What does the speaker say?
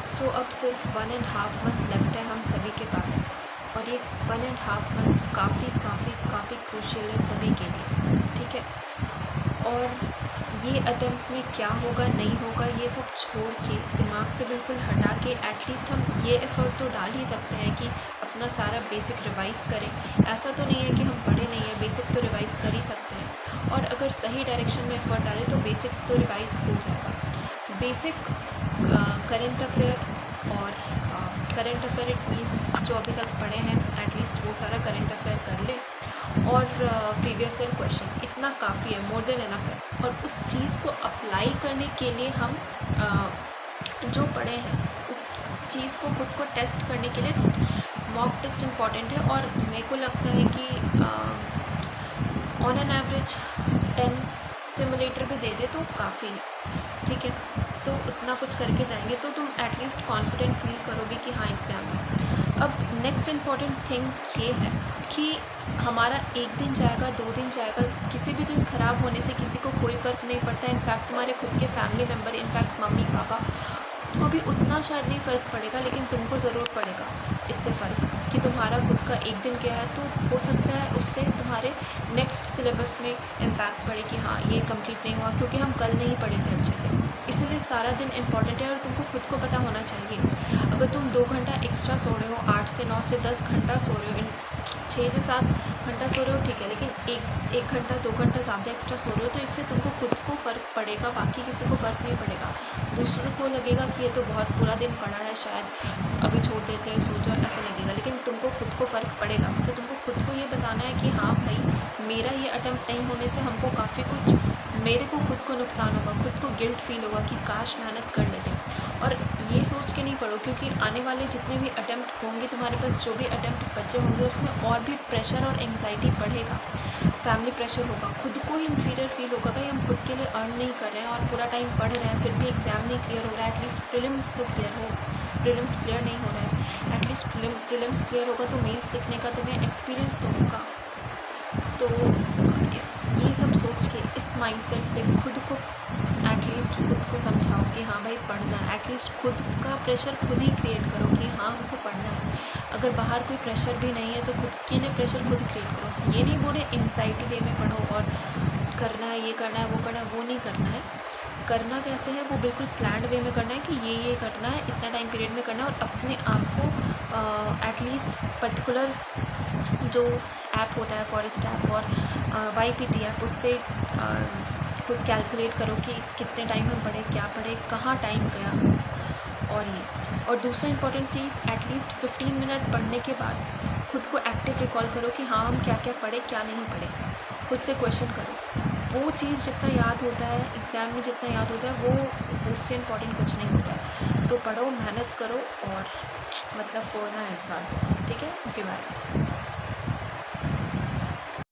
सो अब सिर्फ 1.5 month left है हम सभी के पास, और ये 1.5 मंथ काफ़ी काफ़ी काफ़ी क्रूशियल है सभी के लिए, ठीक है। और ये अटेम्प्ट में क्या होगा नहीं होगा ये सब छोड़ के, दिमाग से बिल्कुल हटा के, एटलीस्ट हम ये एफ़र्ट तो डाल ही सकते हैं कि अपना सारा बेसिक रिवाइज़ करें। ऐसा तो नहीं है कि हम पढ़े नहीं हैं, बेसिक तो रिवाइज़ कर ही सकते हैं, और अगर सही डायरेक्शन में एफ़र्ट डालें तो बेसिक तो रिवाइज़ हो जाएगा। बेसिक करेंट अफेयर, और करेंट अफेयर इट मीन्स जो अभी तक पढ़े हैं एटलीस्ट वो सारा करेंट अफेयर कर ले, और प्रीवियस ईयर क्वेश्चन, इतना काफ़ी है, मोर देन इनफ है। और उस चीज़ को अप्लाई करने के लिए हम जो पढ़े हैं उस चीज़ को खुद को टेस्ट करने के लिए मॉक टेस्ट इम्पॉर्टेंट है। और मेरे को लगता है कि ऑन एन एवरेज 10 सिमुलेटर भी दे दे तो काफ़ी है, ठीक है। तो उतना कुछ करके जाएंगे तो तुम एटलीस्ट कॉन्फिडेंट फील करोगे कि हाँ एग्ज़ाम है। अब नेक्स्ट इम्पॉर्टेंट थिंग ये है कि हमारा एक दिन जाएगा, 2 दिन जाएगा, किसी भी दिन ख़राब होने से किसी को कोई फ़र्क नहीं पड़ता। इनफैक्ट तुम्हारे खुद के family member, in fact mummy papa को भी उतना शायद नहीं फ़र्क पड़ेगा, लेकिन तुमको ज़रूर पड़ेगा इससे फ़र्क कि तुम्हारा खुद का एक दिन गया है। तो हो सकता है उससे तुम्हारे नेक्स्ट सिलेबस में इम्पैक्ट पड़े कि हाँ ये कंप्लीट नहीं हुआ क्योंकि हम कल नहीं पढ़े थे अच्छे से। इसलिए सारा दिन इम्पॉर्टेंट है और तुमको खुद को पता होना चाहिए। अगर तुम 2 घंटा एक्स्ट्रा सो रहे हो, 8 से 9 से 10 घंटा सो रहे हो, 6 से 7 घंटा सो रहे हो, ठीक है, लेकिन एक घंटा 2 घंटा ज़्यादा एक्स्ट्रा सो रहे हो तो इससे तुमको खुद को फ़र्क पड़ेगा, बाकी किसी को फ़र्क नहीं पड़ेगा। दूसरों को लगेगा कि ये तो बहुत पूरा दिन पढ़ा है, शायद अभी छोड़ देते हैं, सो जाओ, ऐसा लगेगा, लेकिन तुमको खुद को फ़र्क पड़ेगा। तो तुमको खुद को ये बताना है कि हाँ भाई मेरा ये अटेम्प्ट नहीं होने से हमको काफ़ी कुछ, मेरे को खुद को नुकसान होगा, खुद को गिल्ट फील होगा कि काश मेहनत कर लेते। और ये सोच के नहीं पढ़ो क्योंकि आने वाले जितने भी अटेम्प्ट होंगे तुम्हारे पास, जो भी अटेम्प्ट बचे होंगे उसमें और भी प्रेशर और एंग्जाइटी बढ़ेगा, फैमिली प्रेशर होगा, खुद को ही इन्फीरियर फील होगा, भाई हम खुद के लिए अर्न नहीं कर रहे हैं और पूरा टाइम पढ़ रहे हैं फिर भी एग्ज़ाम नहीं क्लियर हो रहा है। एटलीस्ट प्रीलिम्स तो क्लियर हो, प्रीलिम्स क्लियर नहीं हो रहा है, एटलीस्ट प्रीलिम्स क्लियर होगा तो मेंस लिखने का तुम्हें एक्सपीरियंस तो होगा। तो ये सब सोच के, इस माइंडसेट से खुद को एटलीस्ट खुद को समझाओ कि हाँ भाई पढ़ना है। एटलीस्ट खुद का प्रेशर खुद ही क्रिएट करो कि हाँ हमको पढ़ना है। अगर बाहर कोई प्रेशर भी नहीं है तो खुद के लिए प्रेशर खुद क्रिएट करो। ये नहीं बोले एंग्जाइटी वे में पढ़ो और करना है, ये करना है, वो करना है, वो नहीं करना है। करना कैसे है वो बिल्कुल प्लान्ड वे में करना है कि ये करना है, इतना टाइम पीरियड में करना है, और अपने आप को एटलीस्ट पर्टिकुलर जो ऐप होता है फॉरेस्ट ऐप और YPT ऐप, उससे खुद कैलकुलेट करो कि कितने टाइम हम पढ़े, क्या पढ़े, कहाँ टाइम गया। और दूसरा इंपॉर्टेंट चीज़, एटलीस्ट 15 मिनट पढ़ने के बाद खुद को एक्टिव रिकॉल करो कि हाँ हम क्या क्या पढ़े, क्या नहीं पढ़े। खुद से क्वेश्चन करो। वो चीज़ जितना याद होता है एग्ज़ाम में, जितना याद होता है वो उससे इम्पॉर्टेंट कुछ नहीं होता है। तो पढ़ो, मेहनत करो और मतलब फोड़ना है इस बार तो, ठीक है। Okay bye.